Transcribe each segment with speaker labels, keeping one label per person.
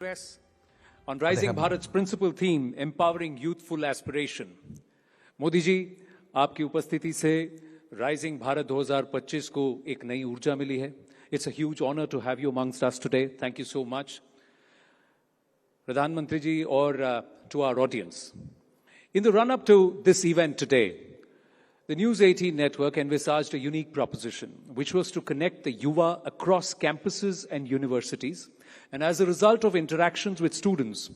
Speaker 1: Address on Rising Bharat's principal theme, empowering youthful aspiration. Modi ji, आपकी उपस्थिति से Rising Bharat 2025 को एक नई ऊर्जा मिली है. It's a huge honor to have you amongst us today. Thank you so much. प्रधानमंत्री जी और to our audience. In the run-up to this event today, the News 18 network envisaged a unique proposition, which was to connect the Yuva across campuses and universities. And as a result of interactions with students,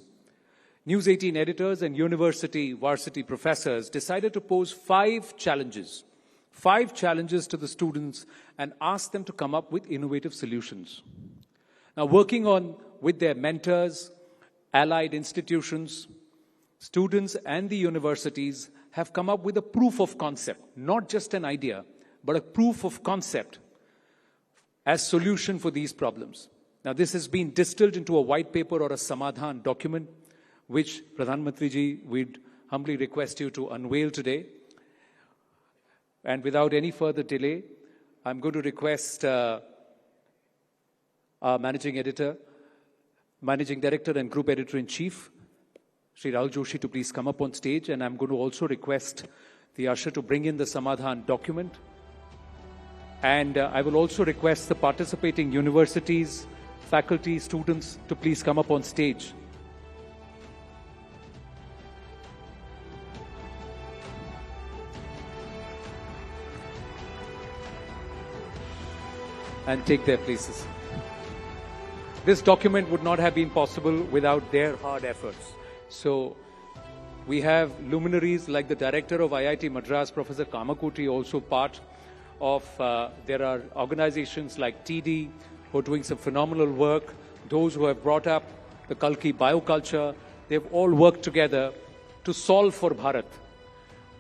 Speaker 1: News 18 editors and university varsity professors decided to pose five challenges to the students and ask them to come up with innovative solutions. Now, working on with their mentors, allied institutions, students and the universities have come up with a proof of concept, not just an idea, but a proof of concept as solution for these problems. Now, this has been distilled into a white paper or a Samadhan document, which Pradhan Mantri ji, we'd humbly request you to unveil today. And without any further delay, I'm going to request our Managing Director and Group Editor-in-Chief, Shri Rahul Joshi, to please come up on stage. And I'm going to also request the usher to bring in the Samadhan document. And I will also request the participating universities, faculty, students to please come up on stage. And take their places. This document would not have been possible without their hard efforts. So we have luminaries like the director of IIT Madras, Professor Kamakoti, also part of, there are organizations like TD who are doing some phenomenal work, those who have brought up the Kalki bioculture. They've all worked together to solve for Bharat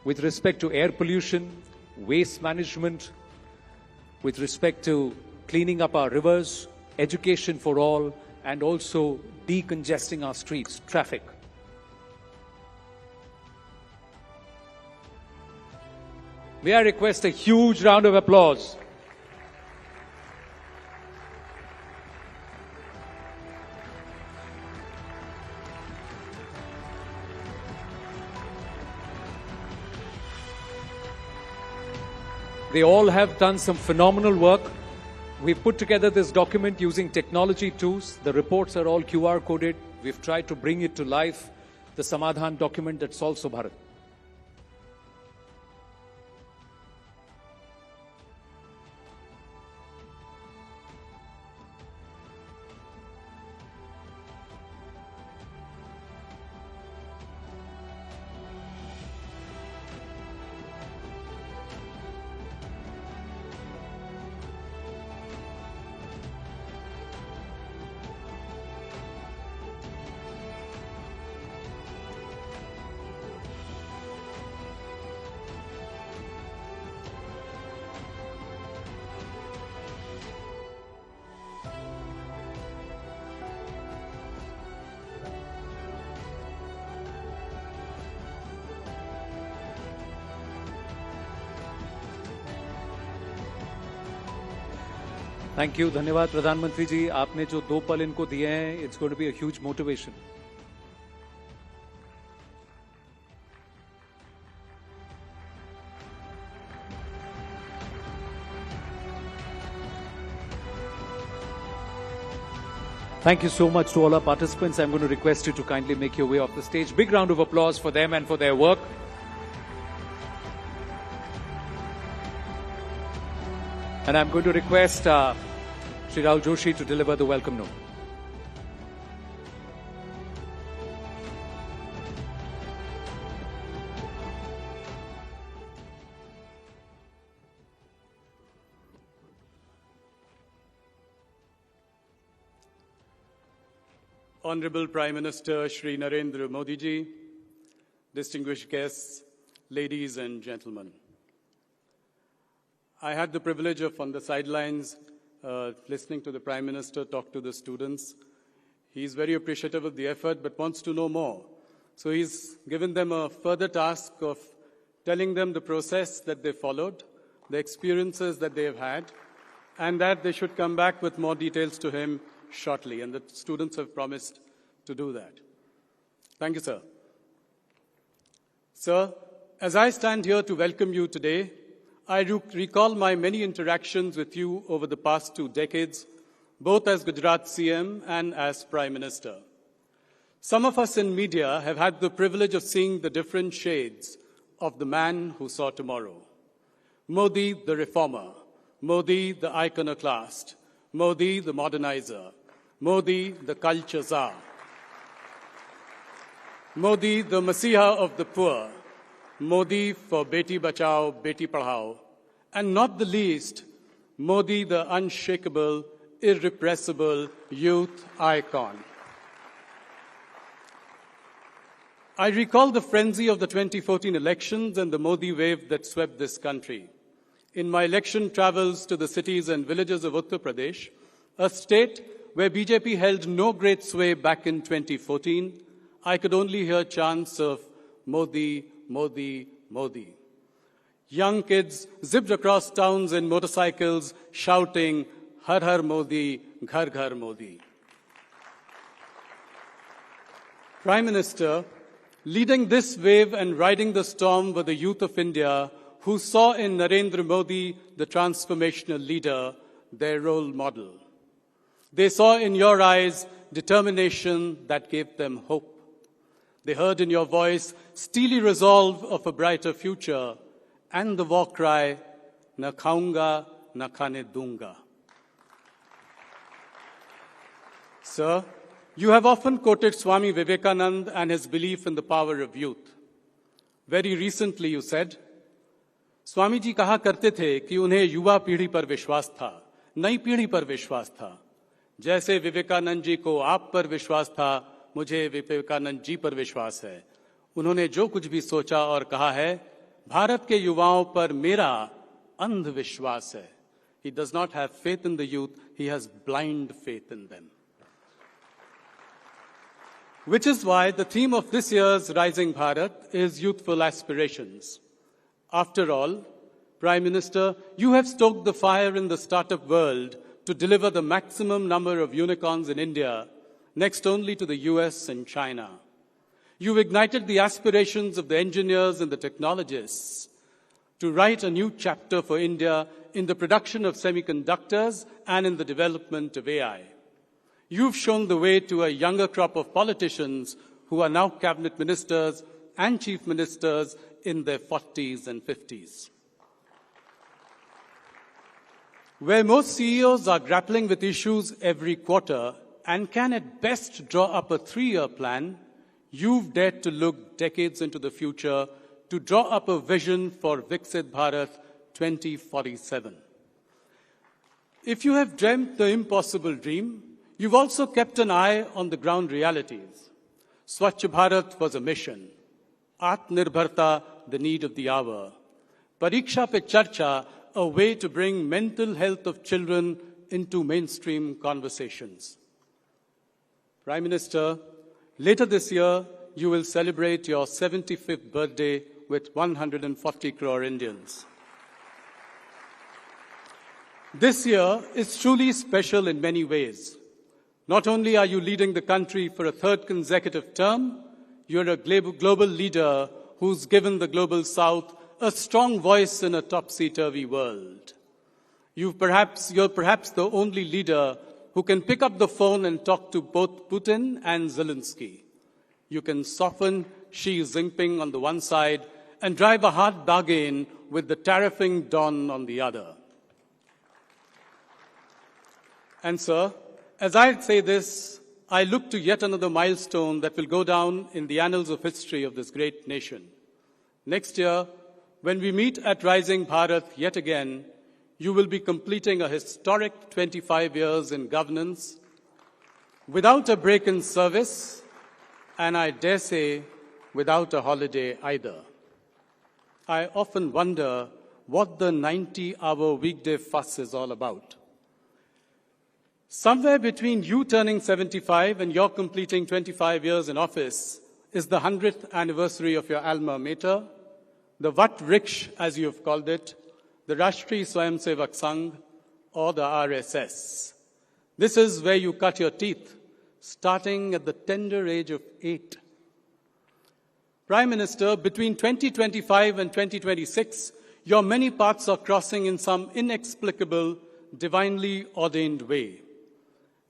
Speaker 1: with respect to air pollution, waste management, with respect to cleaning up our rivers, education for all, and also decongesting our streets, traffic. May I request a huge round of applause. They all have done some phenomenal work. We've put together this document using technology tools. The reports are all QR coded. We've tried to bring it to life, the Samadhan document that solves for Bharat. Thank you. धन्यवाद प्रधानमंत्री जी. आपने जो 2 पल इनको दिए हैं, it's going to be a huge motivation. Thank you so much to all our participants. I'm going to request you to kindly make your way off the stage. Big round of applause for them and for their work. And I'm going to request Shri Rahul Joshi to deliver the welcome note.
Speaker 2: Honorable Prime Minister Shri Narendra Modi ji, distinguished guests, ladies and gentlemen. I had the privilege of, on the sidelines, listening to the Prime Minister talk to the students. He's very appreciative of the effort, but wants to know more. So he's given them a further task of telling them the process that they followed, the experiences that they have had, and that they should come back with more details to him shortly. And the students have promised to do that. Thank you, sir. Sir, as I stand here to welcome you today, I recall my many interactions with you over the past 2 decades, both as Gujarat CM and as Prime Minister. Some of us in media have had the privilege of seeing the different shades of the man who saw tomorrow. Modi, the reformer. Modi, the iconoclast. Modi, the modernizer. Modi, the culture czar. Modi, the messiah of the poor. Modi for Beti Bachao, Beti Padhao. And not the least, Modi, the unshakable, irrepressible youth icon. I recall the frenzy of the 2014 elections and the Modi wave that swept this country. In my election travels to the cities and villages of Uttar Pradesh, a state where BJP held no great sway back in 2014, I could only hear chants of Modi, Modi, Modi. Young kids zipped across towns in motorcycles shouting, Har Har Modi, Ghar Ghar Modi. Prime Minister, leading this wave and riding the storm were the youth of India who saw in Narendra Modi, the transformational leader, their role model. They saw in your eyes determination that gave them hope. They heard in your voice steely resolve of a brighter future and the war cry, Na khaunga, na khane dunga. Sir, you have often quoted Swami Vivekananda and his belief in the power of youth. Very recently you said, Swami ji कहा करते थे कि उन्हें युवा पीढ़ी पर विश्वास था, नई पीढ़ी पर विश्वास था. जैसे विवेकानंद जी को आप पर विश्वास था, मुझे विवेकानंद जी पर विश्वास है. उन्होंने जो कुछ भी सोचा और कहा है, भारत के युवाओं पर मेरा अंधविश्वास है. He does not have faith in the youth, he has blind faith in them. Which is why the theme of this year's Rising Bharat is youthful aspirations. After all, Prime Minister, you have stoked the fire in the startup world to deliver the maximum number of unicorns in India, next only to the US and China. You've ignited the aspirations of the engineers and the technologists to write a new chapter for India in the production of semiconductors and in the development of AI. You've shown the way to a younger crop of politicians who are now cabinet ministers and chief ministers in their 40s and 50s. Where most CEOs are grappling with issues every quarter and can at best draw up a 3-year plan, you've dared to look decades into the future to draw up a vision for Viksit Bharat 2047. If you have dreamt the impossible dream, you've also kept an eye on the ground realities. Swachh Bharat was a mission. Atmanirbharta, the need of the hour. Pariksha Pe Charcha, a way to bring mental health of children into mainstream conversations. Prime Minister, later this year, you will celebrate your 75th birthday with 140 crore Indians. This year is truly special in many ways. Not only are you leading the country for a 3rd consecutive term, you're a global leader who's given the Global South a strong voice in a topsy-turvy world. You're perhaps the only leader who can pick up the phone and talk to both Putin and Zelensky. You can soften Xi Jinping on the one side and drive a hard bargain with the tariffing Don on the other. And sir, as I say this, I look to yet another milestone that will go down in the annals of history of this great nation. Next year, when we meet at Rising Bharat yet again, you will be completing a historic 25 years in governance without a break in service, and I dare say, without a holiday either. I often wonder what the 90-hour weekday fuss is all about. Somewhere between you turning 75 and your completing 25 years in office is the 100th anniversary of your alma mater, the Vat Vriksh, as you have called it, the Rashtriya Swayamsevak Sangh, or the RSS. This is where you cut your teeth, starting at the tender age of 8. Prime Minister, between 2025 and 2026, your many paths are crossing in some inexplicable, divinely ordained way.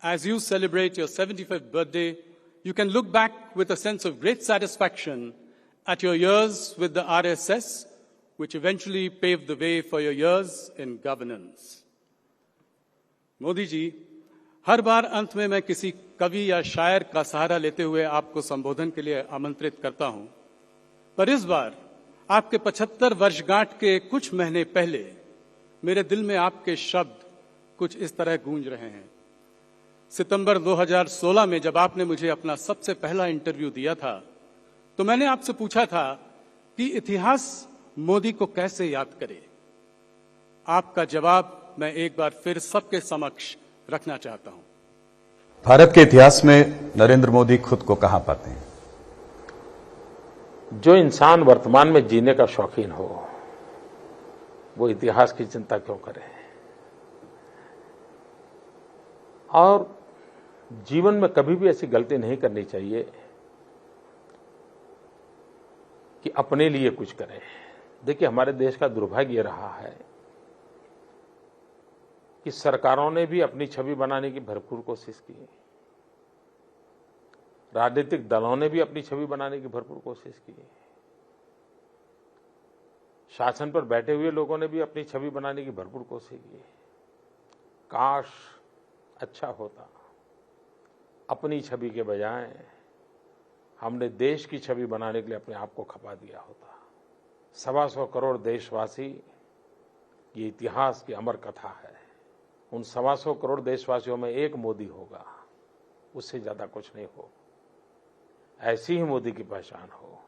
Speaker 2: As you celebrate your 75th birthday, you can look back with a sense of great satisfaction at your years with the RSS, which eventually paved the way for your years in governance. Modi ji, हर बार अंत में मैं किसी कवि या शायर का सहारा लेते हुए आपको संबोधन के लिए आमंत्रित करता हूं, पर इस बार आपके 75 वर्षगांठ के कुछ महीने पहले मेरे दिल में आपके शब्द कुछ इस तरह गूंज रहे हैं। सितंबर 2016 में जब आपने मुझे अपना सबसे पहला इंटरव्यू दिया था, तो मैंने आपसे पूछा था कि इतिहास मोदी को कैसे याद करे। आपका जवाब मैं एक बार फिर सबके समक्ष रखना चाहता हूं।
Speaker 3: भारत के इतिहास में नरेंद्र मोदी खुद को कहां पाते हैं?
Speaker 4: जो इंसान वर्तमान में जीने का शौकीन हो, वो इतिहास की चिंता क्यों करे? और जीवन में कभी भी ऐसी गलती नहीं करनी चाहिए कि अपने लिए कुछ करें। देखिए, हमारे देश का दुर्भाग्य रहा है कि सरकारों ने भी अपनी छवि बनाने की भरपूर कोशिश की, राजनीतिक दलों ने भी अपनी छवि बनाने की भरपूर कोशिश की, शासन पर बैठे हुए लोगों ने भी अपनी छवि बनाने की भरपूर कोशिश की। काश अच्छा होता, अपनी छवि के बजाय हमने देश की छवि बनाने के लिए अपने आप को खपा दिया होता। 125 करोड़ देशवासी, ये इतिहास की अमर कथा है। उन 125 करोड़ देशवासियों में एक मोदी होगा, उससे ज्यादा कुछ नहीं हो। ऐसी ही मोदी की पहचान हो,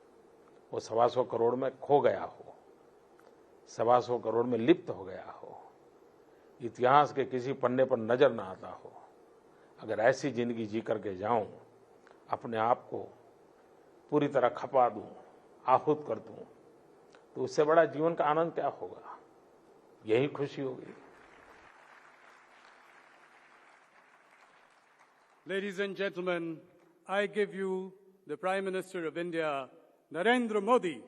Speaker 4: वो 125 करोड़ में खो गया हो, 125 करोड़ में लिप्त हो गया हो, इतिहास के किसी पन्ने पर नजर ना आता हो। अगर ऐसी जिंदगी जी करके जाऊं, अपने आप को पूरी तरह खपा दूं, आहूत कर दूं, तो उससे बड़ा जीवन का आनंद क्या होगा? यही खुशी होगी।
Speaker 2: Ladies and gentlemen, I give you the Prime Minister of India, Narendra Modi.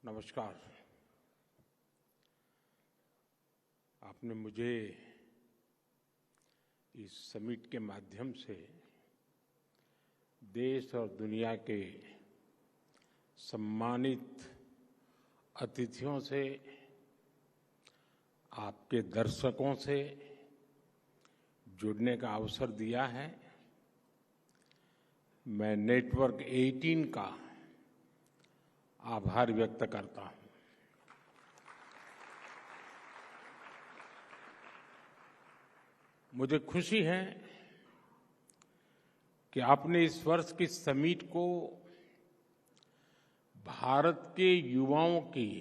Speaker 4: नमस्कार। आपने मुझे इस समिट के माध्यम से देश और दुनिया के सम्मानित अतिथियों से, आपके दर्शकों से जुड़ने का अवसर दिया है। मैं नेटवर्क 18 का आभार व्यक्त करता हूं। मुझे खुशी है कि आपने इस वर्ष की समिट को भारत के युवाओं की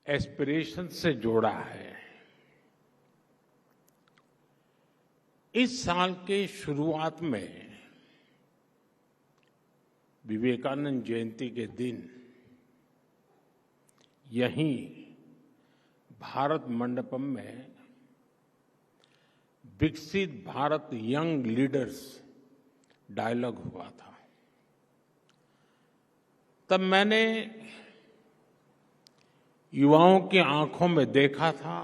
Speaker 4: एस्पिरेशन से जोड़ा है। इस साल के शुरुआत में विवेकानंद जयंती के दिन यहीं भारत मंडपम में विकसित भारत यंग लीडर्स डायलॉग हुआ था। तब मैंने युवाओं की आंखों में देखा था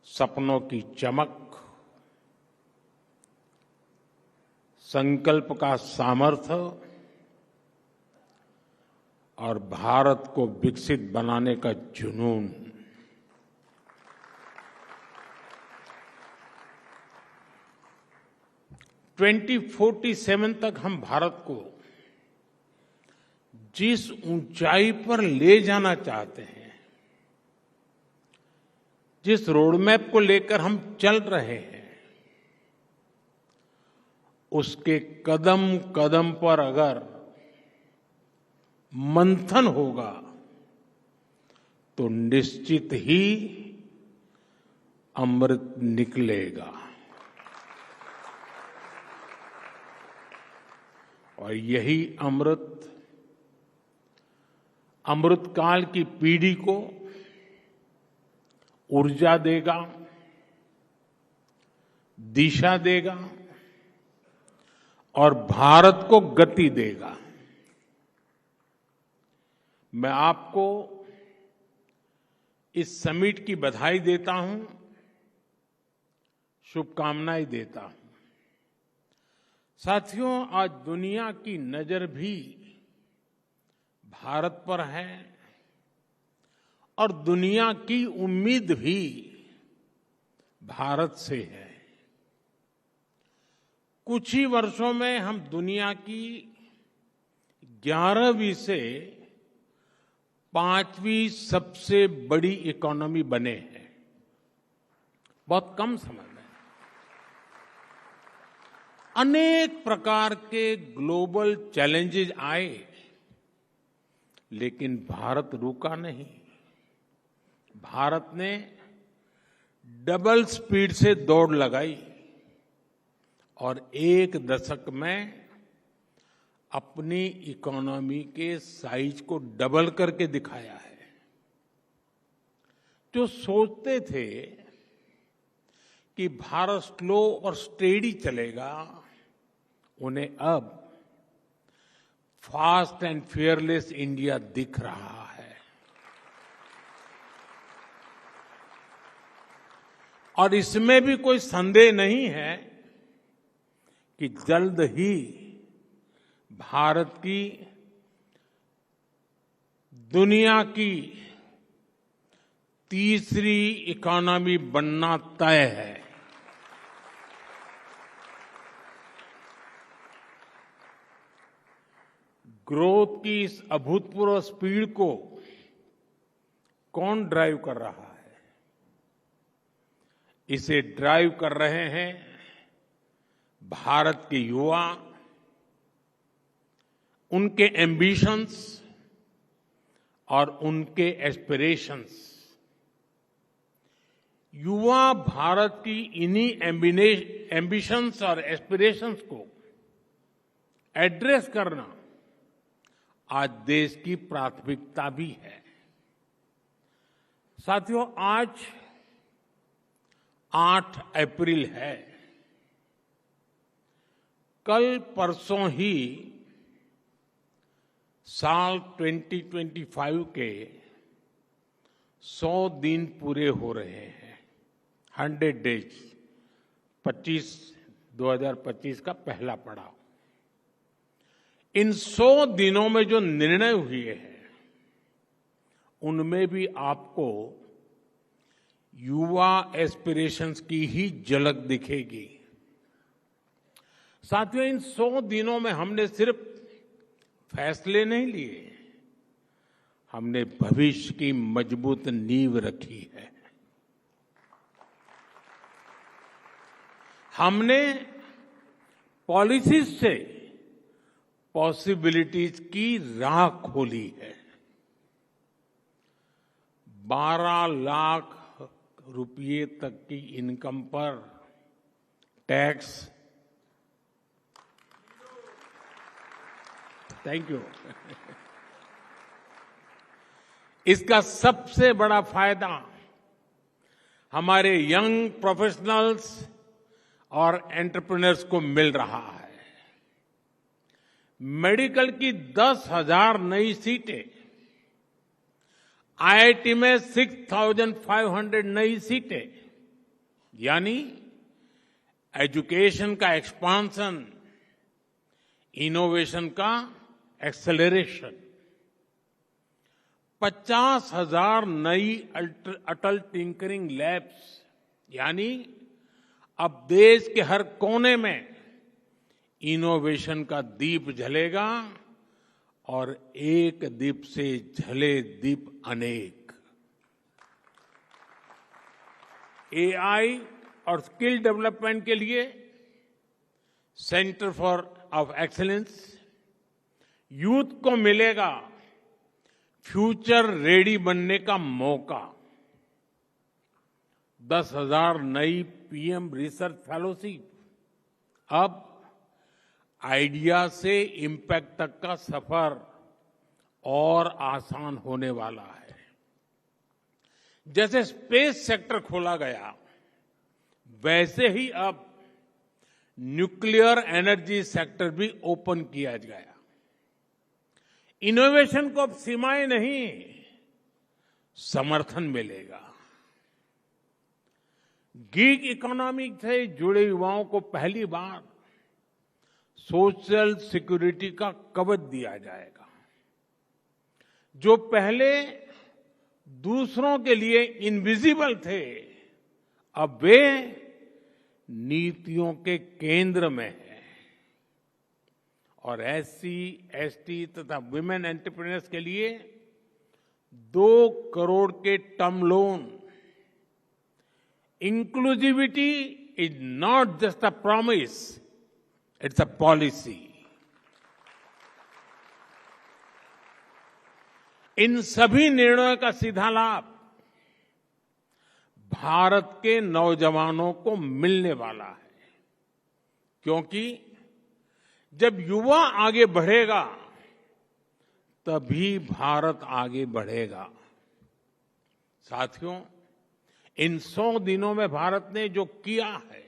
Speaker 4: सपनों की चमक, संकल्प का सामर्थ्य और भारत को विकसित बनाने का जुनून। ट्वेंटी 47 तक हम भारत को जिस ऊंचाई पर ले जाना चाहते हैं, जिस रोडमैप को लेकर हम चल रहे हैं, उसके कदम कदम पर अगर मंथन होगा तो निश्चित ही अमृत निकलेगा। और यही अमृतकाल की पीढ़ी को ऊर्जा देगा, दिशा देगा और भारत को गति देगा। मैं आपको इस समिट की बधाई देता हूं, शुभकामनाएं देता हूं। साथियों, आज दुनिया की नजर भी भारत पर है और दुनिया की उम्मीद भी भारत से है। कुछ ही वर्षों में हम दुनिया की 11वीं से 5वीं सबसे बड़ी इकोनॉमी बने हैं। बहुत कम समय में अनेक प्रकार के ग्लोबल चैलेंजेस आए, लेकिन भारत रुका नहीं। भारत ने डबल स्पीड से दौड़ लगाई और 1 दशक में अपनी इकोनॉमी के साइज को डबल करके दिखाया है। जो सोचते थे कि भारत स्लो और स्टेडी चलेगा, उन्हें अब फास्ट एंड फियरलेस इंडिया दिख रहा है। और इसमें भी कोई संदेह नहीं है कि जल्द ही भारत की दुनिया की तीसरी इकोनॉमी बनना तय है। ग्रोथ की इस अभूतपूर्व स्पीड को कौन ड्राइव कर रहा है? इसे ड्राइव कर रहे हैं भारत के युवा, उनके एम्बिशंस और उनके एस्पिरेशंस। युवा भारत की इन्हीं एम्बिशंस और एस्पिरेशंस को एड्रेस करना आज देश की प्राथमिकता भी है। साथियों, आज 8 अप्रैल है। कल परसों ही साल 2025 के 100 दिन पूरे हो रहे हैं। 100 डेज 2025 का पहला पड़ाव। इन 100 दिनों में जो निर्णय हुए हैं, उनमें भी आपको युवा एस्पिरेशंस की ही झलक दिखेगी। साथियों, इन 100 दिनों में हमने सिर्फ फैसले नहीं लिए, हमने भविष्य की मजबूत नींव रखी है। हमने पॉलिसीज से पॉसिबिलिटीज की राह खोली है। 12 लाख रुपये तक की इनकम पर टैक्स, थैंक यू। इसका सबसे बड़ा फायदा हमारे यंग प्रोफेशनल्स और एंटरप्रेन्योर्स को मिल रहा है। मेडिकल की 10,000 नई सीटें, आईआईटी में 6,500 नई सीटें, यानी एजुकेशन का एक्सपांशन, इनोवेशन का एक्सेलरेशन। 50,000 नई अटल टिंकरिंग लैब्स, यानी अब देश के हर कोने में इनोवेशन का दीप जलेगा और एक दीप से जले दीप अनेक। एआई और स्किल डेवलपमेंट के लिए सेंटर ऑफ एक्सीलेंस, यूथ को मिलेगा फ्यूचर रेडी बनने का मौका, 10,000 नई पीएम रिसर्च फेलोशिप, अब आइडिया से इम्पैक्ट तक का सफर और आसान होने वाला है। जैसे स्पेस सेक्टर खोला गया, वैसे ही अब न्यूक्लियर एनर्जी सेक्टर भी ओपन किया गया। इनोवेशन को अब सीमाएं नहीं, समर्थन मिलेगा। गीग इकोनॉमी से जुड़े युवाओं को पहली बार सोशल सिक्योरिटी का कवच दिया जाएगा। जो पहले दूसरों के लिए इनविजिबल थे, अब वे नीतियों के केंद्र में हैं। और एससी, एसटी तथा वुमेन एंटरप्रेन्योर्स के लिए 2 करोड़ के term loan. Inclusivity is not just a promise, it's a policy. इन सभी निर्णयों का सीधा लाभ भारत के नौजवानों को मिलने वाला है, क्योंकि जब युवा आगे बढ़ेगा तभी भारत आगे बढ़ेगा। साथियों, इन 100 दिनों में भारत ने जो किया है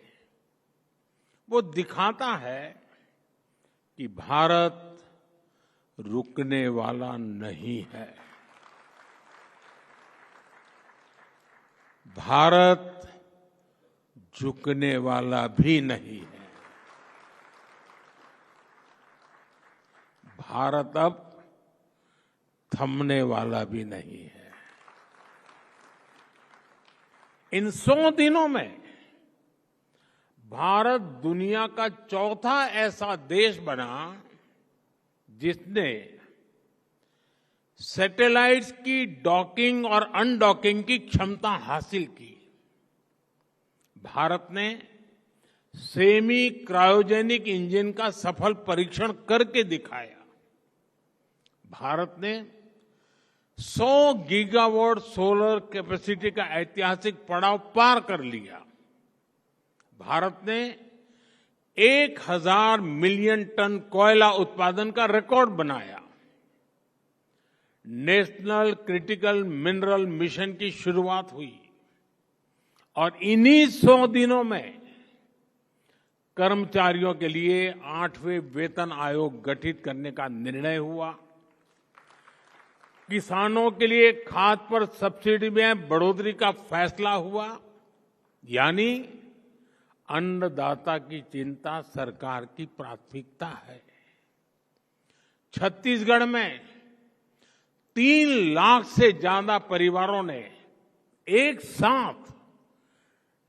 Speaker 4: वो दिखाता है कि भारत रुकने वाला नहीं है। भारत झुकने वाला भी नहीं है। भारत अब थमने वाला भी नहीं है। इन 100 दिनों में भारत दुनिया का चौथा ऐसा देश बना जिसने सैटेलाइट्स की डॉकिंग और अनडॉकिंग की क्षमता हासिल की। भारत ने सेमी क्रायोजेनिक इंजन का सफल परीक्षण करके दिखाया। भारत ने 100 गीगावाट सोलर कैपेसिटी का ऐतिहासिक पड़ाव पार कर लिया। भारत ने 1000 मिलियन टन कोयला उत्पादन का रिकॉर्ड बनाया। नेशनल क्रिटिकल मिनरल मिशन की शुरुआत हुई और इन्हीं 100 दिनों में कर्मचारियों के लिए 8वें वेतन आयोग गठित करने का निर्णय हुआ। किसानों के लिए खाद पर सब्सिडी में बढ़ोतरी का फैसला हुआ। यानी अन्नदाता की चिंता सरकार की प्राथमिकता है। छत्तीसगढ़ में 3 लाख से ज्यादा परिवारों ने एक साथ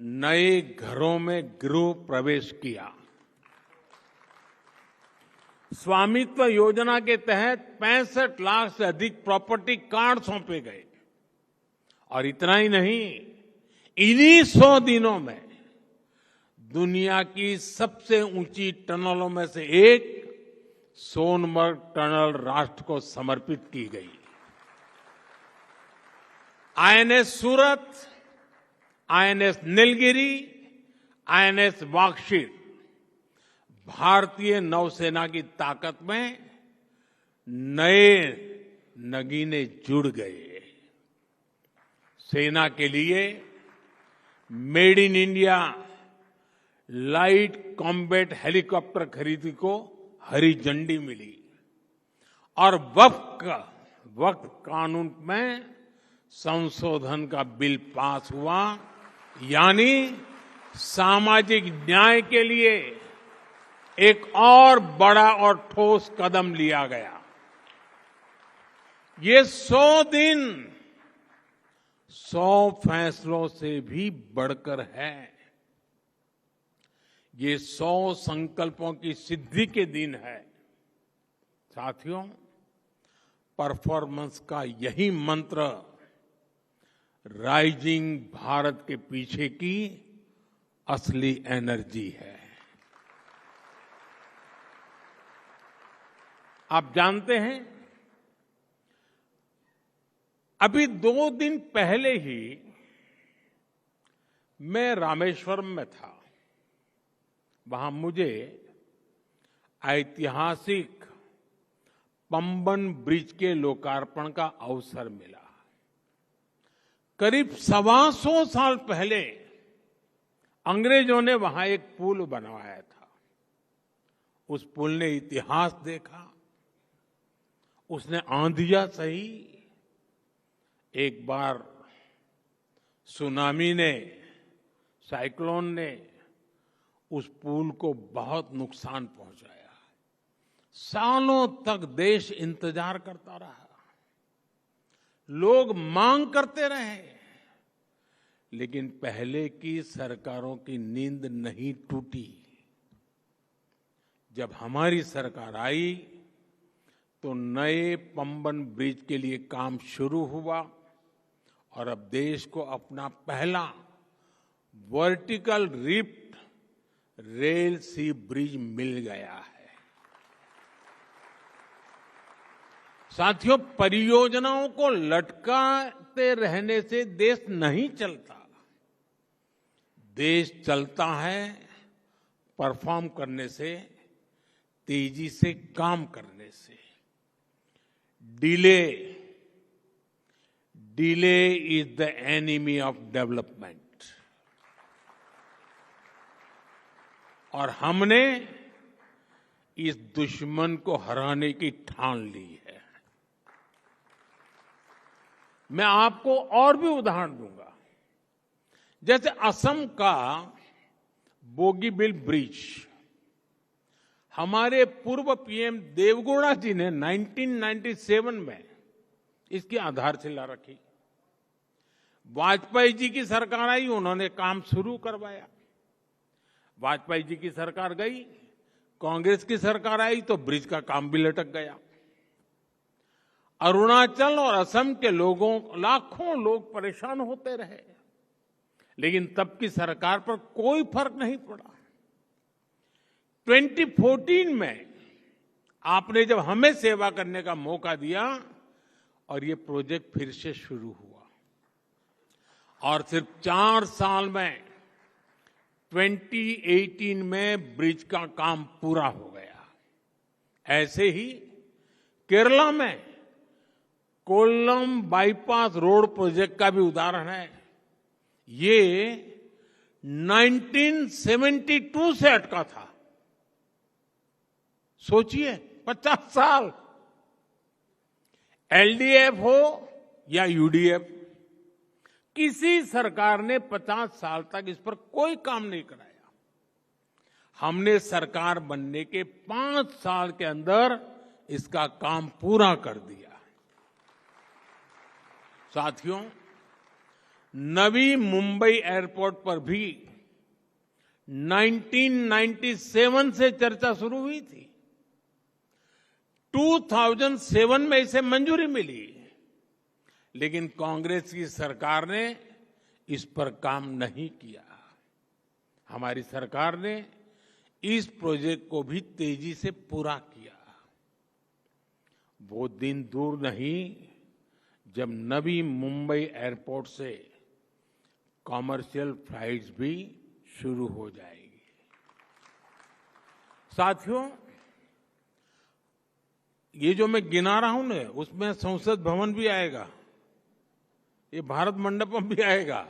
Speaker 4: नए घरों में गृह प्रवेश किया। स्वामित्व योजना के तहत 65 लाख से अधिक प्रॉपर्टी कार्ड सौंपे गए। और इतना ही नहीं, इन्हीं 100 दिनों में दुनिया की सबसे ऊंची टनलों में से एक सोनमर्ग टनल राष्ट्र को समर्पित की गई। आईएनएस सूरत, आईएनएस नीलगिरी, आईएनएस वाक्षिर भारतीय नौसेना की ताकत में नए नगीने जुड़ गए। सेना के लिए made in India light combat helicopter खरीदी को हरी झंडी मिली और वक्फ कानून में संशोधन का बिल पास हुआ। यानी सामाजिक न्याय के लिए एक और बड़ा और ठोस कदम लिया गया। ये 100 दिन 100 फैसलों से भी बढ़कर है। ये 100 संकल्पों की सिद्धि के दिन है। साथियों, परफॉर्मेंस का यही मंत्र राइजिंग भारत के पीछे की असली एनर्जी है। आप जानते हैं, अभी 2 दिन पहले ही मैं रामेश्वरम में था। वहां मुझे ऐतिहासिक पंबन ब्रिज के लोकार्पण का अवसर मिला। करीब 125 साल पहले अंग्रेजों ने वहां एक पुल बनवाया था। उस पुल ने इतिहास देखा, उसने आंधियां सही। एक बार सुनामी ने, साइक्लोन ने उस पुल को बहुत नुकसान पहुंचाया। सालों तक देश इंतजार करता रहा, लोग मांग करते रहे, लेकिन पहले की सरकारों की नींद नहीं टूटी। जब हमारी सरकार आई तो नए पंबन ब्रिज के लिए काम शुरू हुआ और अब देश को अपना पहला वर्टिकल रिफ्ट रेल सी ब्रिज मिल गया है। साथियों, परियोजनाओं को लटकाते रहने से देश नहीं चलता। देश चलता है परफॉर्म करने से, तेजी से काम करने से। Delay is the enemy of development. और हमने इस दुश्मन को हराने की ठान ली है। मैं आपको और भी उदाहरण दूंगा। जैसे असम का बोगीबिल ब्रिज, हमारे पूर्व पीएम देवगौड़ा जी ने 1997 में इसकी आधारशिला रखी। वाजपेयी जी की सरकार आई, उन्होंने काम शुरू करवाया। वाजपेयी जी की सरकार गई, कांग्रेस की सरकार आई तो ब्रिज का काम भी लटक गया। अरुणाचल और असम के लोगों, लाखों लोग परेशान होते रहे, लेकिन तब की सरकार पर कोई फर्क नहीं पड़ा। 2014 में आपने जब हमें सेवा करने का मौका दिया और ये प्रोजेक्ट फिर से शुरू हुआ, और सिर्फ 4 साल में 2018 में ब्रिज का काम पूरा हो गया। ऐसे ही केरला में कोल्लम बाईपास रोड प्रोजेक्ट का भी उदाहरण है। ये 1972 से अटका था। सोचिए, 50 साल। एलडीएफ हो या यूडीएफ, किसी सरकार ने 50 साल तक इस पर कोई काम नहीं कराया। हमने सरकार बनने के 5 साल के अंदर इसका काम पूरा कर दिया। साथियों, नवी मुंबई एयरपोर्ट पर भी 1997 से चर्चा शुरू हुई थी। 2007 में इसे मंजूरी मिली, लेकिन कांग्रेस की सरकार ने इस पर काम नहीं किया। हमारी सरकार ने इस प्रोजेक्ट को भी तेजी से पूरा किया। वो दिन दूर नहीं जब नवी मुंबई एयरपोर्ट से कॉमर्शियल फ्लाइट्स भी शुरू हो जाएगी। साथियों, ये जो मैं गिना रहा हूं ना, उसमें संसद भवन भी आएगा, ये भारत मंडपम भी आएगा।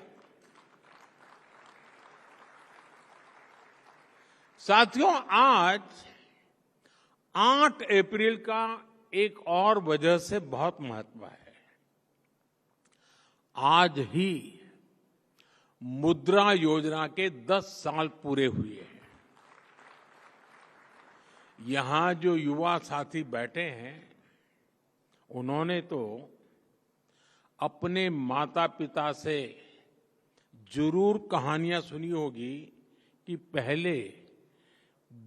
Speaker 4: साथियों, आज 8 अप्रैल का एक और वजह से बहुत महत्व है। आज ही मुद्रा योजना के 10 साल पूरे हुए हैं। यहां जो युवा साथी बैठे हैं, उन्होंने तो अपने माता पिता से जरूर कहानियां सुनी होगी कि पहले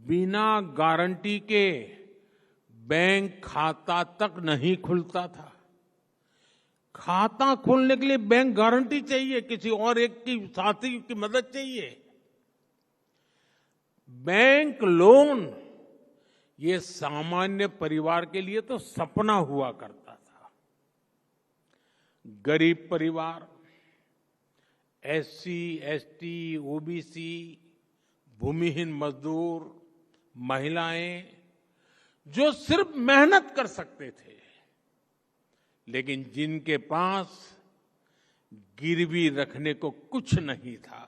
Speaker 4: बिना गारंटी के बैंक खाता तक नहीं खुलता था। खाता खोलने के लिए बैंक गारंटी चाहिए, किसी और एक की साथी की मदद चाहिए। बैंक लोन ये सामान्य परिवार के लिए तो सपना हुआ करता था। गरीब परिवार, एससी, एसटी, ओबीसी, भूमिहीन मजदूर, महिलाएं, जो सिर्फ मेहनत कर सकते थे, लेकिन जिनके पास गिरवी रखने को कुछ नहीं था,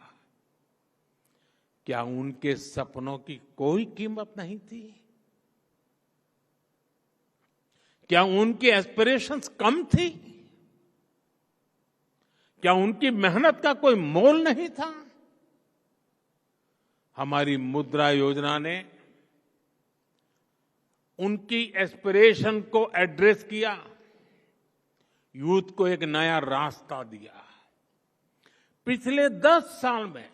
Speaker 4: क्या उनके सपनों की कोई कीमत नहीं थी? क्या उनकी एस्पिरेशंस कम थी? क्या उनकी मेहनत का कोई मोल नहीं था? हमारी मुद्रा योजना ने उनकी एस्पिरेशन को एड्रेस किया, यूथ को एक नया रास्ता दिया। पिछले 10 साल में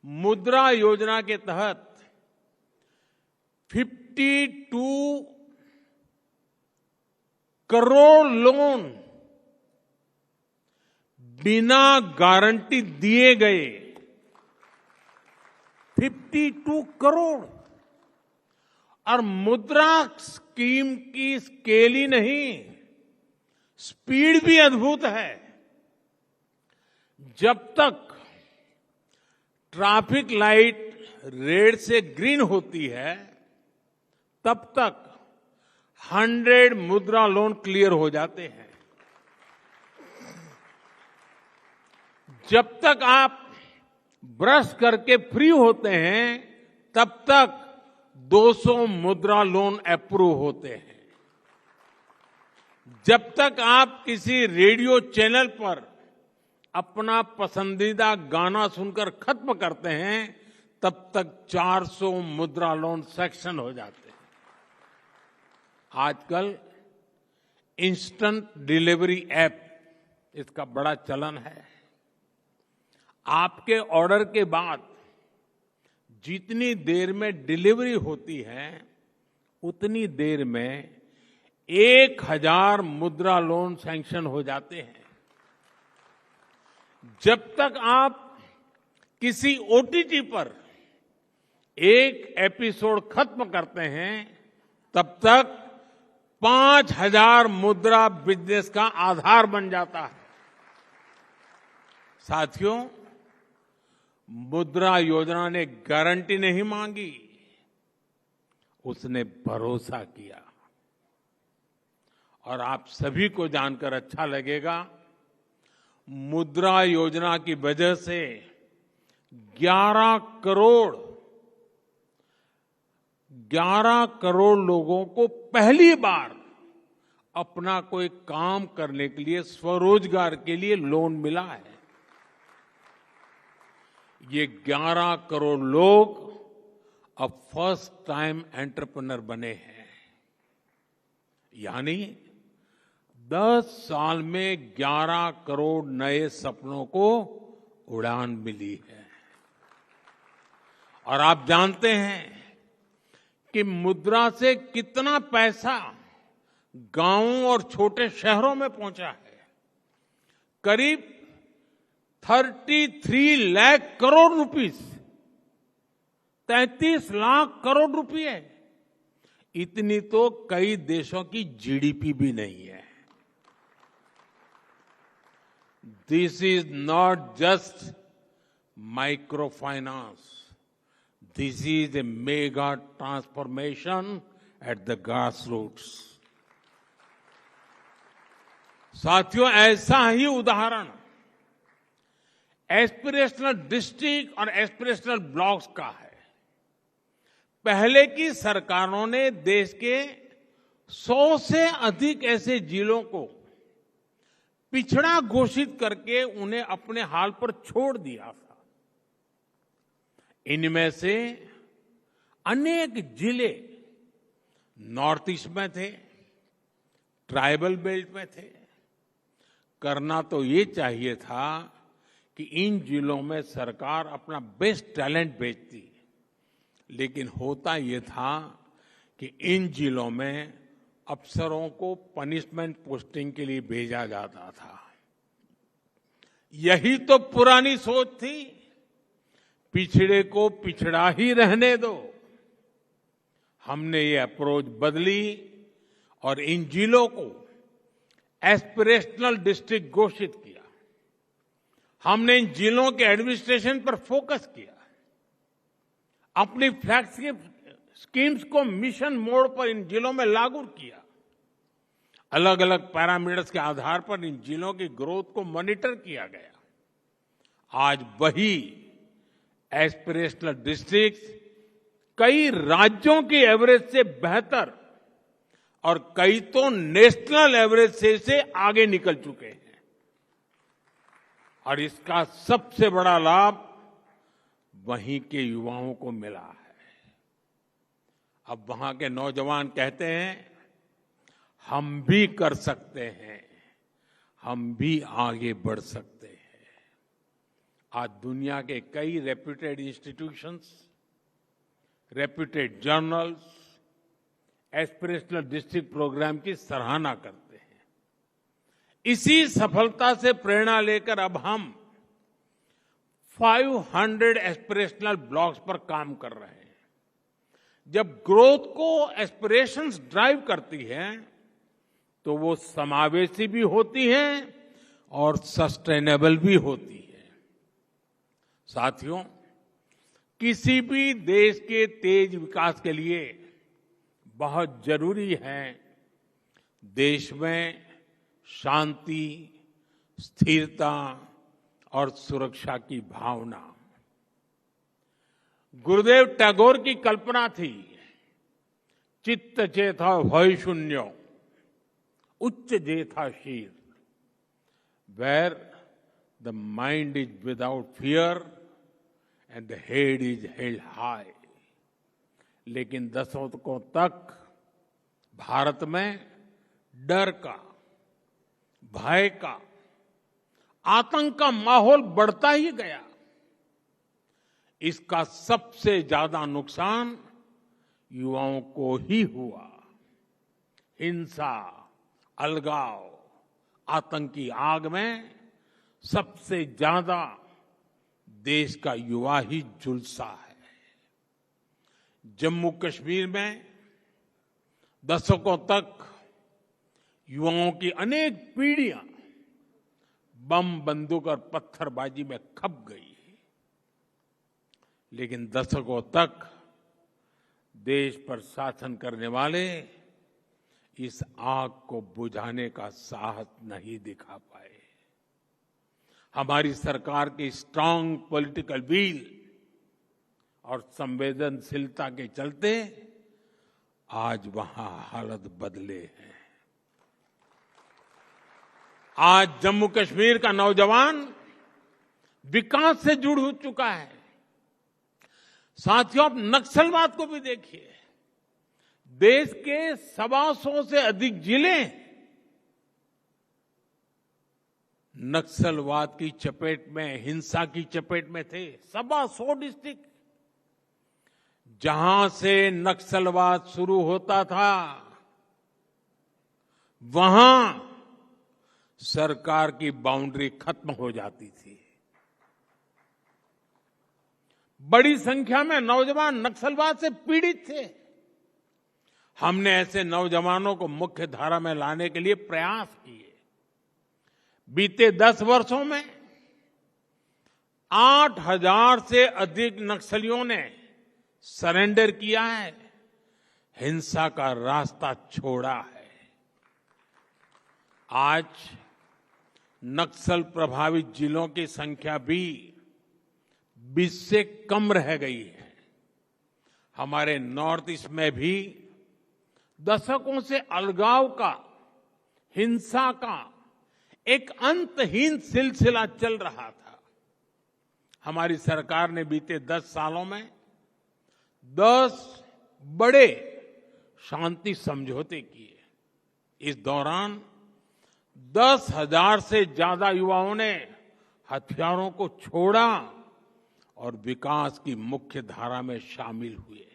Speaker 4: मुद्रा योजना के तहत 52 करोड़ लोन बिना गारंटी दिए गए। 52 करोड़। और मुद्रा स्कीम की स्केल ही नहीं, स्पीड भी अद्भुत है। जब तक ट्रैफिक लाइट रेड से ग्रीन होती है, तब तक 100 मुद्रा लोन क्लियर हो जाते हैं। जब तक आप ब्रश करके फ्री होते हैं, तब तक 200 मुद्रा लोन अप्रूव होते हैं। जब तक आप किसी रेडियो चैनल पर अपना पसंदीदा गाना सुनकर खत्म करते हैं, तब तक 400 मुद्रा लोन सैंक्शन हो जाते हैं। आजकल इंस्टेंट डिलीवरी ऐप, इसका बड़ा चलन है। आपके ऑर्डर के बाद जितनी देर में डिलीवरी होती है, उतनी देर में 1000 मुद्रा लोन सैंक्शन हो जाते हैं। जब तक आप किसी ओटीटी पर एक एपिसोड खत्म करते हैं, तब तक 5000 मुद्रा बिजनेस का आधार बन जाता है। साथियों, मुद्रा योजना ने गारंटी नहीं मांगी, उसने भरोसा किया। और आप सभी को जानकर अच्छा लगेगा, मुद्रा योजना की वजह से 11 करोड़ लोगों को पहली बार अपना कोई काम करने के लिए, स्वरोजगार के लिए लोन मिला है। ये 11 करोड़ लोग अब फर्स्ट टाइम एंटरप्रेन्योर बने हैं। यानी 10 साल में 11 करोड़ नए सपनों को उड़ान मिली है। और आप जानते हैं कि मुद्रा से कितना पैसा गांवों और छोटे शहरों में पहुंचा है। करीब 33 लाख करोड़ रुपीस, 33 लाख करोड़ रुपए, इतनी तो कई देशों की जीडीपी भी नहीं है। This is not just micro finance, this is a mega transformation at the grass roots. साथियों, ऐसा ही उदाहरण एस्पिरेशनल डिस्ट्रिक्ट और एस्पिरेशनल ब्लॉक्स का है। पहले की सरकारों ने देश के 100 से अधिक ऐसे जिलों को पिछड़ा घोषित करके उन्हें अपने हाल पर छोड़ दिया था। इनमें से अनेक जिले नॉर्थ ईस्ट में थे, ट्राइबल बेल्ट में थे। करना तो ये चाहिए था कि इन जिलों में सरकार अपना बेस्ट टैलेंट भेजती, लेकिन होता ये था कि इन जिलों में अफसरों को पनिशमेंट पोस्टिंग के लिए भेजा जाता था। यही तो पुरानी सोच थी, पिछड़े को पिछड़ा ही रहने दो। हमने ये अप्रोच बदली और इन जिलों को एस्पिरेशनल डिस्ट्रिक्ट घोषित किया। हमने इन जिलों के एडमिनिस्ट्रेशन पर फोकस किया, अपनी फ्लैगशिप स्कीम्स को मिशन मोड पर इन जिलों में लागू किया। अलग अलग पैरामीटर्स के आधार पर इन जिलों की ग्रोथ को मॉनिटर किया गया। आज वही एस्पिरेशनल डिस्ट्रिक्ट्स कई राज्यों की एवरेज से बेहतर और कई तो नेशनल एवरेज से आगे निकल चुके हैं। और इसका सबसे बड़ा लाभ वहीं के युवाओं को मिला है। अब वहां के नौजवान कहते हैं, हम भी कर सकते हैं, हम भी आगे बढ़ सकते हैं। आज दुनिया के कई reputed institutions, reputed journals aspirational district program की सराहना करते हैं। इसी सफलता से प्रेरणा लेकर अब हम 500 एस्पिरेशनल ब्लॉक्स पर काम कर रहे हैं। जब ग्रोथ को एस्पिरेशंस ड्राइव करती हैं, तो वो समावेशी भी होती हैं और सस्टेनेबल भी होती है। साथियों, किसी भी देश के तेज विकास के लिए बहुत जरूरी है देश में शांति, स्थिरता और सुरक्षा की भावना। गुरुदेव टैगोर की कल्पना थी, चित्त चेता भय शून्य उच्च जेथा शीर, where the mind is without fear and the head is held high. लेकिन दशकों तक भारत में डर का, भय का, आतंक का माहौल बढ़ता ही गया। इसका सबसे ज्यादा नुकसान युवाओं को ही हुआ। हिंसा, अलगाव, आतंकी आग में सबसे ज्यादा देश का युवा ही झुलसा है। जम्मू कश्मीर में दशकों तक युवाओं की अनेक पीढ़ियां बम, बंदूक और पत्थरबाजी में खप गई। लेकिन दशकों तक देश पर शासन करने वाले इस आग को बुझाने का साहस नहीं दिखा पाए। हमारी सरकार की स्ट्रांग पॉलिटिकल विल और संवेदनशीलता के चलते आज वहां हालत बदले हैं। आज जम्मू कश्मीर का नौजवान विकास से जुड़ हो चुका है। साथियों, आप नक्सलवाद को भी देखिए। देश के 125 से अधिक जिले नक्सलवाद की चपेट में, हिंसा की चपेट में थे। 125 डिस्ट्रिक्ट। जहां से नक्सलवाद शुरू होता था, वहां सरकार की बाउंड्री खत्म हो जाती थी। बड़ी संख्या में नौजवान नक्सलवाद से पीड़ित थे। हमने ऐसे नौजवानों को मुख्य धारा में लाने के लिए प्रयास किए। बीते 10 वर्षों में 8,000 से अधिक नक्सलियों ने सरेंडर किया है, हिंसा का रास्ता छोड़ा है। आज नक्सल प्रभावित जिलों की संख्या भी 20 से कम रह गई है। हमारे नॉर्थ ईस्ट में भी दशकों से अलगाव का, हिंसा का एक अंतहीन सिलसिला चल रहा था। हमारी सरकार ने बीते 10 सालों में 10 बड़े शांति समझौते किए। इस दौरान 10,000 से ज्यादा युवाओं ने हथियारों को छोड़ा और विकास की मुख्य धारा में शामिल हुए।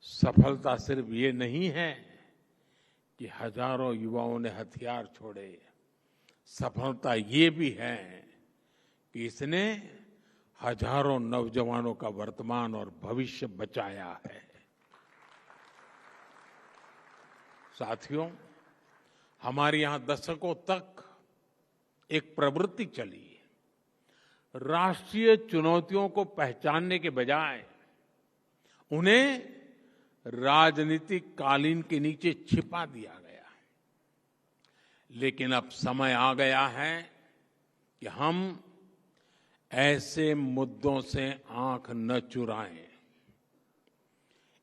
Speaker 4: सफलता सिर्फ ये नहीं है कि हजारों युवाओं ने हथियार छोड़े। सफलता ये भी है कि इसने हजारों नौजवानों का वर्तमान और भविष्य बचाया है। साथियों, हमारे यहां दशकों तक एक प्रवृत्ति चली, राष्ट्रीय चुनौतियों को पहचानने के बजाय उन्हें राजनीतिक कालीन के नीचे छिपा दिया गया। लेकिन अब समय आ गया है कि हम ऐसे मुद्दों से आंख न चुराएं।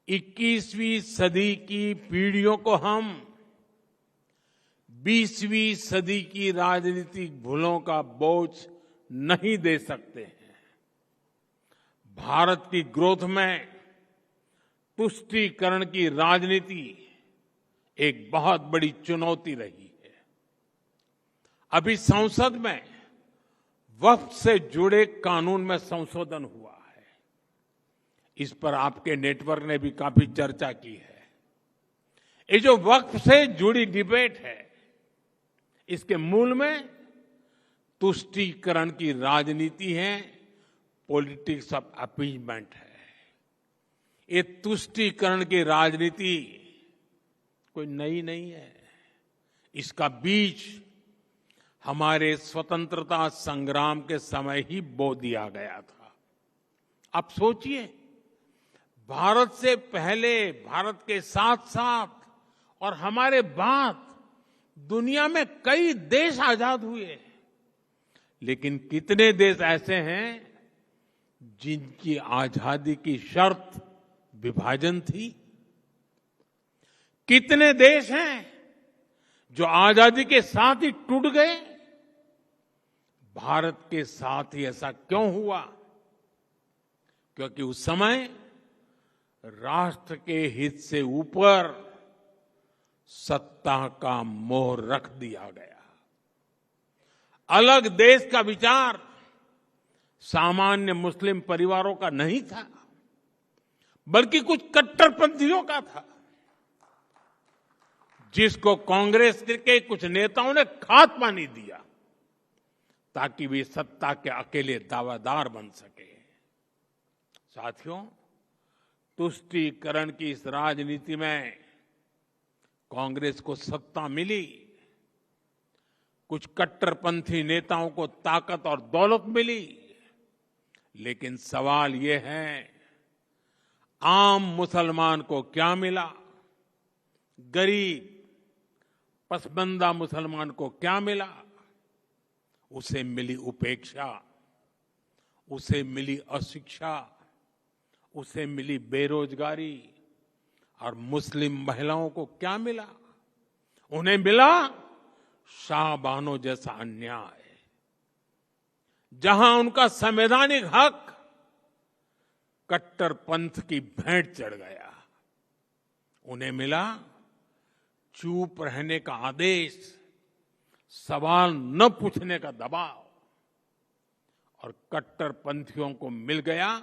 Speaker 4: 21वीं सदी की पीढ़ियों को हम 20वीं सदी की राजनीतिक भूलों का बोझ नहीं दे सकते हैं। भारत की ग्रोथ में तुष्टीकरण की राजनीति एक बहुत बड़ी चुनौती रही है। अभी संसद में वक्फ से जुड़े कानून में संशोधन हुआ है। इस पर आपके नेटवर्क ने भी काफी चर्चा की है। ये जो वक्फ से जुड़ी डिबेट है, इसके मूल में तुष्टीकरण की राजनीति है, पॉलिटिक्स ऑफ अपीजमेंट है। ये तुष्टीकरण की राजनीति कोई नई नहीं है। इसका बीज हमारे स्वतंत्रता संग्राम के समय ही बो दिया गया था। आप सोचिए, भारत से पहले, भारत के साथ साथ और हमारे बाद दुनिया में कई देश आजाद हुए, लेकिन कितने देश ऐसे हैं जिनकी आजादी की शर्त विभाजन थी? कितने देश हैं जो आजादी के साथ ही टूट गए? भारत के साथ ही ऐसा क्यों हुआ? क्योंकि उस समय राष्ट्र के हित से ऊपर सत्ता का मोह रख दिया गया। अलग देश का विचार सामान्य मुस्लिम परिवारों का नहीं था, बल्कि कुछ कट्टरपंथियों का था, जिसको कांग्रेस के कुछ नेताओं ने खाद पानी दिया ताकि वे सत्ता के अकेले दावेदार बन सके। साथियों, तुष्टीकरण की इस राजनीति में कांग्रेस को सत्ता मिली, कुछ कट्टरपंथी नेताओं को ताकत और दौलत मिली, लेकिन सवाल यह है, आम मुसलमान को क्या मिला? गरीब पसबंदा मुसलमान को क्या मिला? उसे मिली उपेक्षा, उसे मिली अशिक्षा, उसे मिली बेरोजगारी। और मुस्लिम महिलाओं को क्या मिला? उन्हें मिला शाहबानो जैसा अन्याय, जहां उनका संवैधानिक हक कट्टरपंथ की भेंट चढ़ गया। उन्हें मिला चुप रहने का आदेश, सवाल न पूछने का दबाव, और कट्टरपंथियों को मिल गया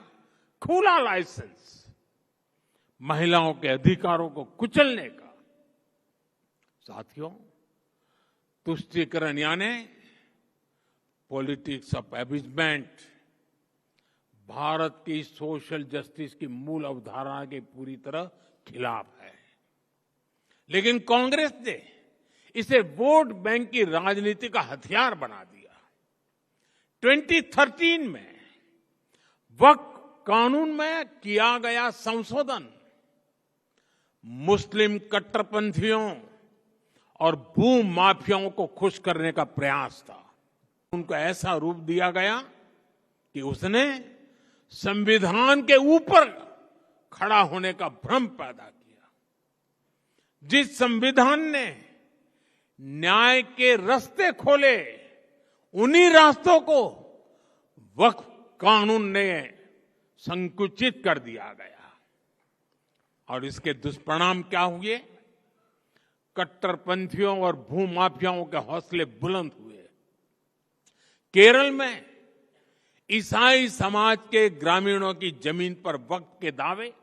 Speaker 4: खुला लाइसेंस महिलाओं के अधिकारों को कुचलने का। साथियों, तुष्टीकरण यानी पॉलिटिक्स ऑफ अपीजमेंट भारत की सोशल जस्टिस की मूल अवधारणा के पूरी तरह खिलाफ है। लेकिन कांग्रेस ने इसे वोट बैंक की राजनीति का हथियार बना दिया। 2013 में वक्फ कानून में किया गया संशोधन मुस्लिम कट्टरपंथियों और भू माफियाओं को खुश करने का प्रयास था। उनको ऐसा रूप दिया गया कि उसने संविधान के ऊपर खड़ा होने का भ्रम पैदा किया। जिस संविधान ने न्याय के रास्ते खोले, उन्हीं रास्तों को वक्फ कानून ने संकुचित कर दिया गया। और इसके दुष्परिणाम क्या हुए? कट्टरपंथियों और भूमाफियाओं के हौसले बुलंद हुए। केरल में ईसाई समाज के ग्रामीणों की जमीन पर वक्फ के दावे,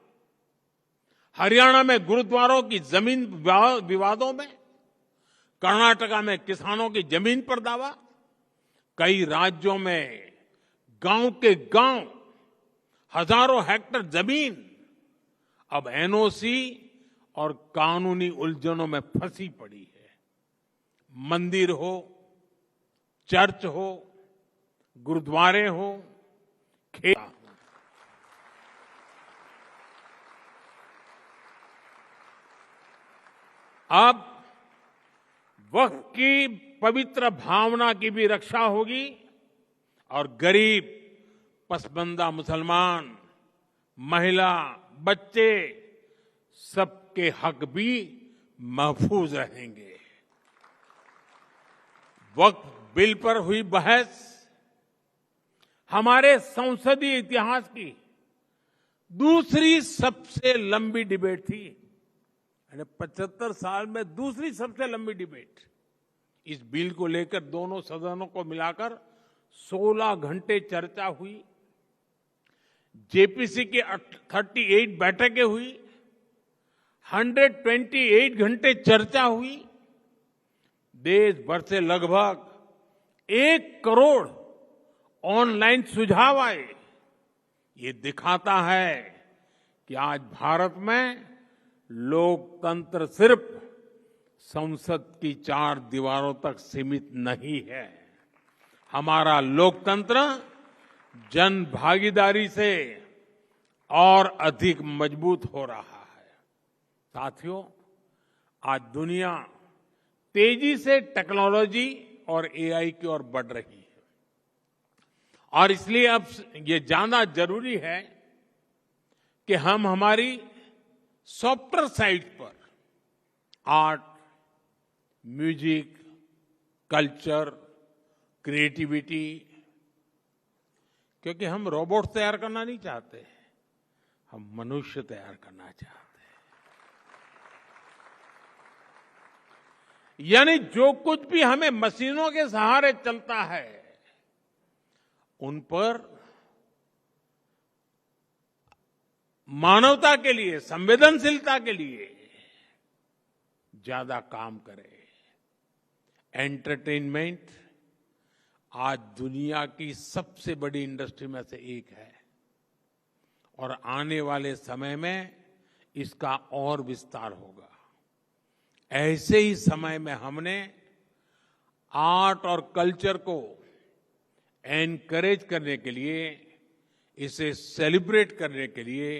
Speaker 4: हरियाणा में गुरुद्वारों की जमीन विवादों में, कर्नाटका में किसानों की जमीन पर दावा, कई राज्यों में गांव के गांव हजारों हेक्टेयर जमीन अब एनओसी और कानूनी उलझनों में फंसी पड़ी है। मंदिर हो, चर्च हो, गुरुद्वारे हो, खेल। अब वक्त की पवित्र भावना की भी रक्षा होगी और गरीब, पसमानदा मुसलमान, महिला, बच्चे, सबके हक भी महफूज रहेंगे। वक्फ बिल पर हुई बहस हमारे संसदीय इतिहास की दूसरी सबसे लंबी डिबेट थी। 75 साल में दूसरी सबसे लंबी डिबेट। इस बिल को लेकर दोनों सदनों को मिलाकर 16 घंटे चर्चा हुई। जेपीसी की 38 बैठकें हुई, 128 घंटे चर्चा हुई। देश भर से लगभग 1 करोड़ ऑनलाइन सुझाव आए। ये दिखाता है कि आज भारत में लोकतंत्र सिर्फ संसद की 4 दीवारों तक सीमित नहीं है। हमारा लोकतंत्र जन भागीदारी से और अधिक मजबूत हो रहा है। साथियों, आज दुनिया तेजी से टेक्नोलॉजी और एआई की ओर बढ़ रही है और इसलिए अब ये जानना जरूरी है कि हम हमारी सॉफ्टवेयर साइट पर आर्ट, म्यूजिक, कल्चर, क्रिएटिविटी, क्योंकि हम रोबोट तैयार करना नहीं चाहते, हम मनुष्य तैयार करना चाहते हैं। यानी जो कुछ भी हमें मशीनों के सहारे चलता है, उन पर मानवता के लिए, संवेदनशीलता के लिए ज्यादा काम करें। एंटरटेनमेंट आज दुनिया की सबसे बड़ी इंडस्ट्री में से एक है और आने वाले समय में इसका और विस्तार होगा। ऐसे ही समय में हमने आर्ट और कल्चर को एनकरेज करने के लिए, इसे सेलिब्रेट करने के लिए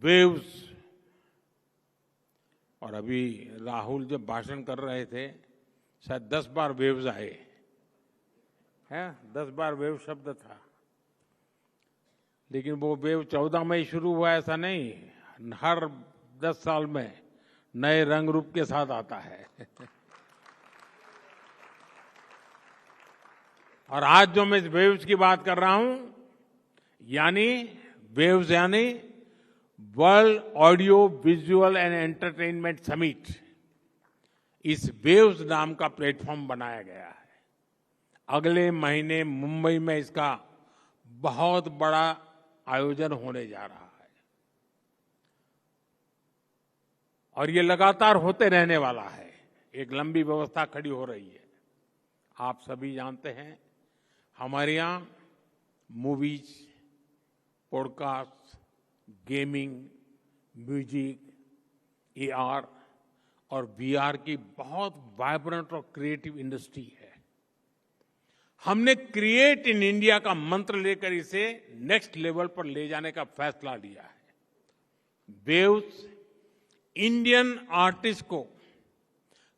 Speaker 4: वेव्स, और अभी राहुल जब भाषण कर रहे थे शायद 10 बार वेव्स आए हैं, 10 बार वेव शब्द था, लेकिन वो वेव 14 में ही शुरू हुआ ऐसा नहीं, हर 10 साल में नए रंग रूप के साथ आता है। और आज जो मैं इस वेव्स की बात कर रहा हूं, यानी वेव्स यानी world audio visual and entertainment summit, इस वेव्स नाम का प्लेटफॉर्म बनाया गया है। अगले महीने मुंबई में इसका बहुत बड़ा आयोजन होने जा रहा है और ये लगातार होते रहने वाला है। एक लंबी व्यवस्था खड़ी हो रही है। आप सभी जानते हैं, हमारे यहां movies, podcast, gaming, music, AR और वीआर की बहुत वाइब्रेंट और क्रिएटिव इंडस्ट्री है। हमने क्रिएट इन इंडिया का मंत्र लेकर इसे नेक्स्ट लेवल पर ले जाने का फैसला लिया है। वेव्स इंडियन आर्टिस्ट को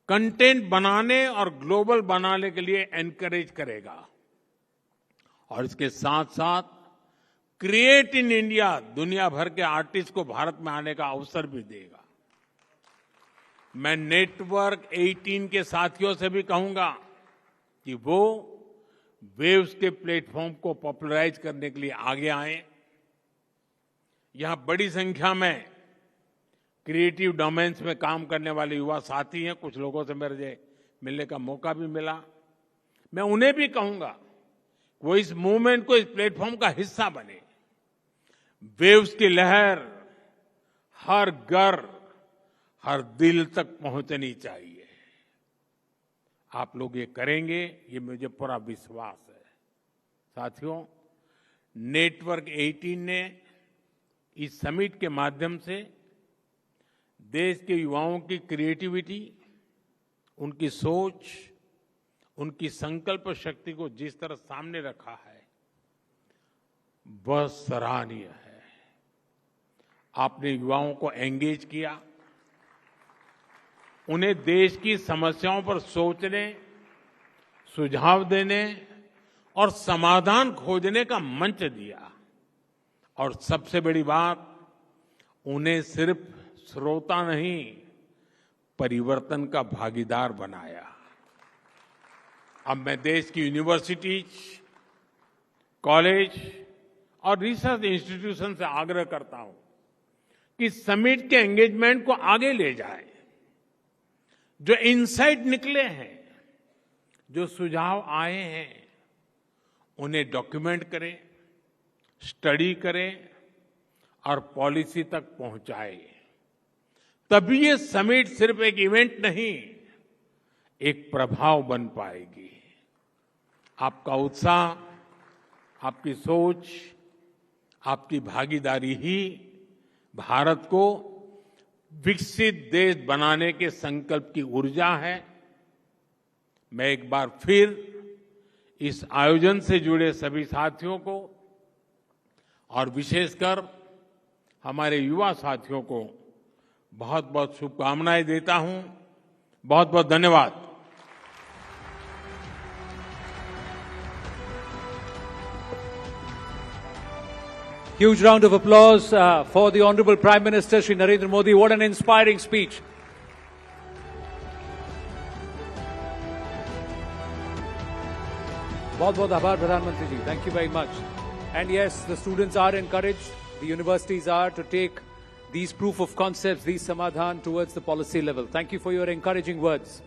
Speaker 4: कंटेंट बनाने और ग्लोबल बनाने के लिए एनकरेज करेगा और इसके साथ साथ क्रिएट इन इंडिया दुनिया भर के आर्टिस्ट को भारत में आने का अवसर भी देगा। मैं नेटवर्क 18 के साथियों से भी कहूंगा कि वो वेव्स के प्लेटफॉर्म को पॉपुलराइज करने के लिए आगे आए। यहां बड़ी संख्या में क्रिएटिव डोमेन्स में काम करने वाले युवा साथी हैं। कुछ लोगों से मेरे मिलने का मौका भी मिला। मैं उन्हें भी कहूंगा वो इस मूवमेंट को, इस प्लेटफॉर्म का हिस्सा बने। वेव्स की लहर हर घर, हर दिल तक पहुंचनी चाहिए। आप लोग ये करेंगे, ये मुझे पूरा विश्वास है। साथियों, नेटवर्क 18 ने इस समिट के माध्यम से देश के युवाओं की क्रिएटिविटी, उनकी सोच, उनकी संकल्प शक्ति को जिस तरह सामने रखा है वह सराहनीय है। आपने युवाओं को एंगेज किया, उन्हें देश की समस्याओं पर सोचने, सुझाव देने और समाधान खोजने का मंच दिया और सबसे बड़ी बात, उन्हें सिर्फ श्रोता नहीं, परिवर्तन का भागीदार बनाया। अब मैं देश की यूनिवर्सिटीज, कॉलेज और रिसर्च इंस्टीट्यूशन से आग्रह करता हूं कि समिट के एंगेजमेंट को आगे ले जाएं। जो इनसाइट निकले हैं, जो सुझाव आए हैं, उन्हें डॉक्यूमेंट करें, स्टडी करें और पॉलिसी तक पहुंचाएं। तभी ये समिट सिर्फ एक इवेंट नहीं, एक प्रभाव बन पाएगी। आपका उत्साह, आपकी सोच, आपकी भागीदारी ही भारत को विकसित देश बनाने के संकल्प की ऊर्जा है। मैं एक बार फिर इस आयोजन से जुड़े सभी साथियों को और विशेषकर हमारे युवा साथियों को बहुत बहुत शुभकामनाएं देता हूं। बहुत बहुत धन्यवाद।
Speaker 1: Huge round of applause for the Honorable Prime Minister Shri Narendra Modi. What an inspiring speech. बहुत-बहुत आभार प्रधानमंत्री जी. Thank you very much. And yes, the students are encouraged, the universities are, to take these proof of concepts, these samadhan towards the policy level. Thank you for your encouraging words.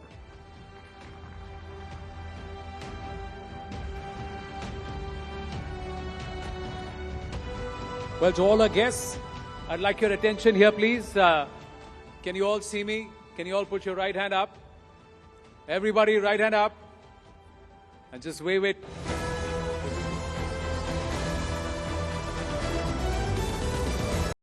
Speaker 1: Well, to all our guests, I'd like your attention here, please. Can you all see me? Can you all put your right hand up? Everybody, right hand up. And just wave it.